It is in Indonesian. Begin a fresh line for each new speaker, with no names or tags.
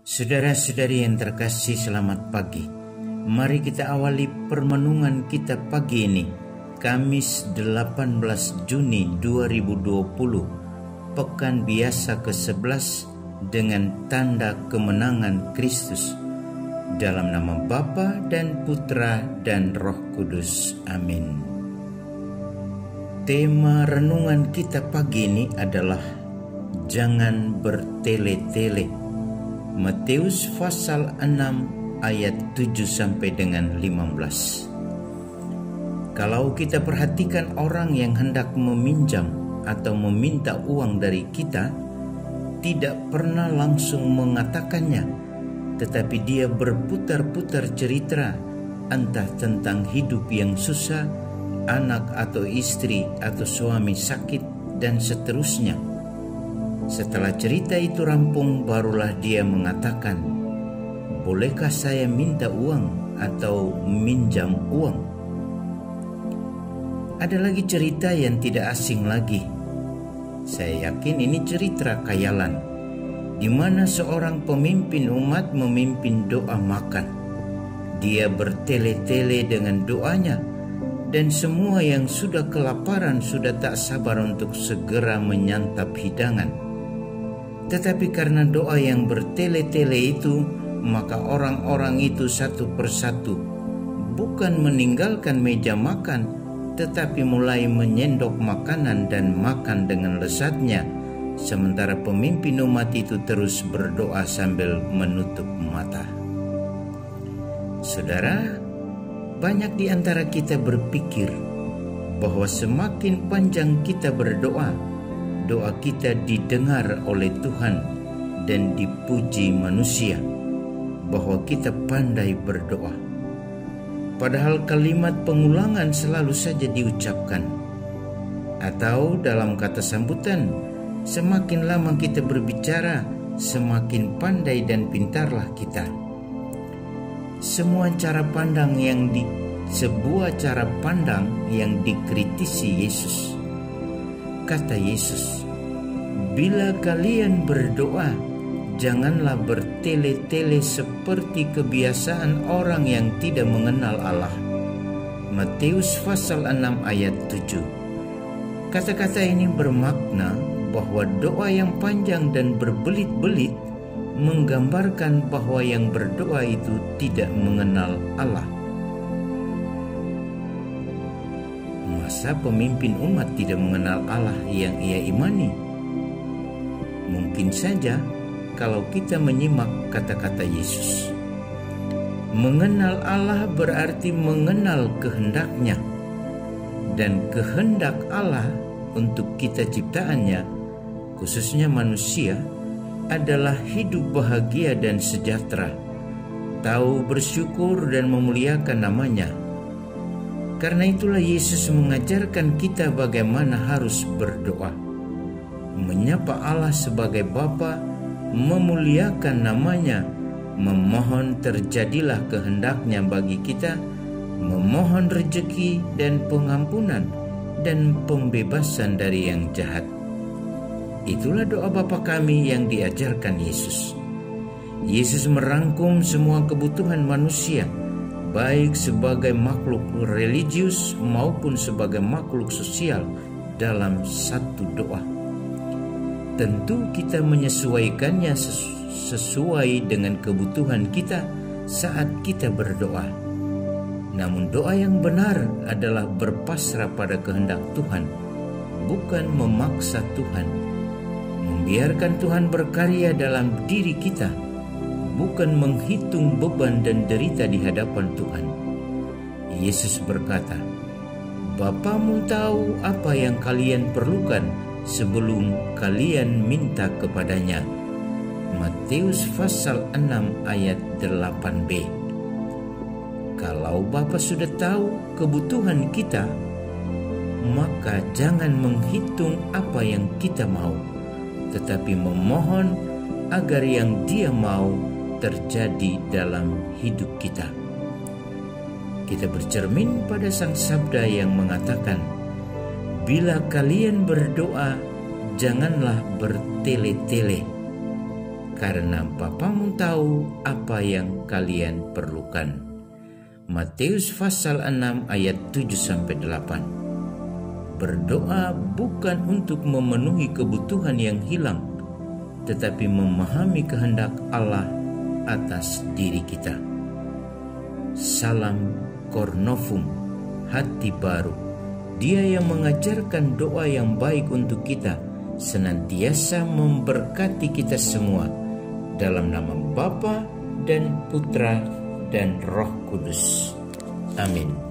Saudara-saudari yang terkasih, selamat pagi. Mari kita awali permenungan kita pagi ini, Kamis 18 Juni 2020, Pekan Biasa ke-11 dengan tanda kemenangan Kristus. Dalam nama Bapa dan Putra dan Roh Kudus. Amin. Tema renungan kita pagi ini adalah jangan bertele-tele. Matius pasal 6 ayat 7 sampai dengan 15. Kalau kita perhatikan orang yang hendak meminjam atau meminta uang dari kita, tidak pernah langsung mengatakannya, tetapi dia berputar-putar cerita, entah tentang hidup yang susah, anak atau istri atau suami sakit, dan seterusnya. Setelah cerita itu rampung, barulah dia mengatakan, bolehkah saya minta uang atau minjam uang? Ada lagi cerita yang tidak asing lagi. Saya yakin ini cerita khayalan, di mana seorang pemimpin umat memimpin doa makan. Dia bertele-tele dengan doanya, dan semua yang sudah kelaparan sudah tak sabar untuk segera menyantap hidangan. Tetapi karena doa yang bertele-tele itu, maka orang-orang itu satu persatu bukan meninggalkan meja makan, tetapi mulai menyendok makanan dan makan dengan lezatnya, sementara pemimpin umat itu terus berdoa sambil menutup mata. Saudara, banyak di antara kita berpikir bahwa semakin panjang kita berdoa, doa kita didengar oleh Tuhan dan dipuji manusia, bahwa kita pandai berdoa. Padahal kalimat pengulangan selalu saja diucapkan. Atau dalam kata sambutan, semakin lama kita berbicara, semakin pandai dan pintarlah kita. Sebuah cara pandang yang dikritisi Yesus. Kata Yesus, bila kalian berdoa, janganlah bertele-tele seperti kebiasaan orang yang tidak mengenal Allah. Matius pasal 6 ayat 7. Kata-kata ini bermakna bahwa doa yang panjang dan berbelit-belit menggambarkan bahwa yang berdoa itu tidak mengenal Allah. Masa pemimpin umat tidak mengenal Allah yang ia imani? Mungkin saja kalau kita menyimak kata-kata Yesus. Mengenal Allah berarti mengenal kehendak-Nya. Dan kehendak Allah untuk kita ciptaannya, khususnya manusia, adalah hidup bahagia dan sejahtera, tahu bersyukur dan memuliakan nama-Nya. Karena itulah Yesus mengajarkan kita bagaimana harus berdoa, menyapa Allah sebagai Bapa, memuliakan nama-Nya, memohon terjadilah kehendak-Nya bagi kita, memohon rezeki dan pengampunan dan pembebasan dari yang jahat. Itulah doa Bapa kami yang diajarkan Yesus. Yesus merangkum semua kebutuhan manusia, baik sebagai makhluk religius maupun sebagai makhluk sosial, dalam satu doa. Tentu kita menyesuaikannya sesuai dengan kebutuhan kita saat kita berdoa. Namun doa yang benar adalah berpasrah pada kehendak Tuhan, bukan memaksa Tuhan. Membiarkan Tuhan berkarya dalam diri kita, bukan menghitung beban dan derita di hadapan Tuhan. Yesus berkata, Bapamu tahu apa yang kalian perlukan sebelum kalian minta kepadanya. Matius pasal 6 ayat 8b. Kalau Bapa sudah tahu kebutuhan kita, maka jangan menghitung apa yang kita mau, tetapi memohon agar yang Dia mau terjadi dalam hidup kita. Kita bercermin pada Sang Sabda yang mengatakan, bila kalian berdoa, janganlah bertele-tele. karena Bapamu tahu apa yang kalian perlukan. Matius pasal 6 ayat 7-8. Berdoa bukan untuk memenuhi kebutuhan yang hilang, tetapi memahami kehendak Allah atas diri kita. Salam Cornovum, hati baru. Dia yang mengajarkan doa yang baik untuk kita, senantiasa memberkati kita semua, dalam nama Bapa dan Putra dan Roh Kudus. Amin.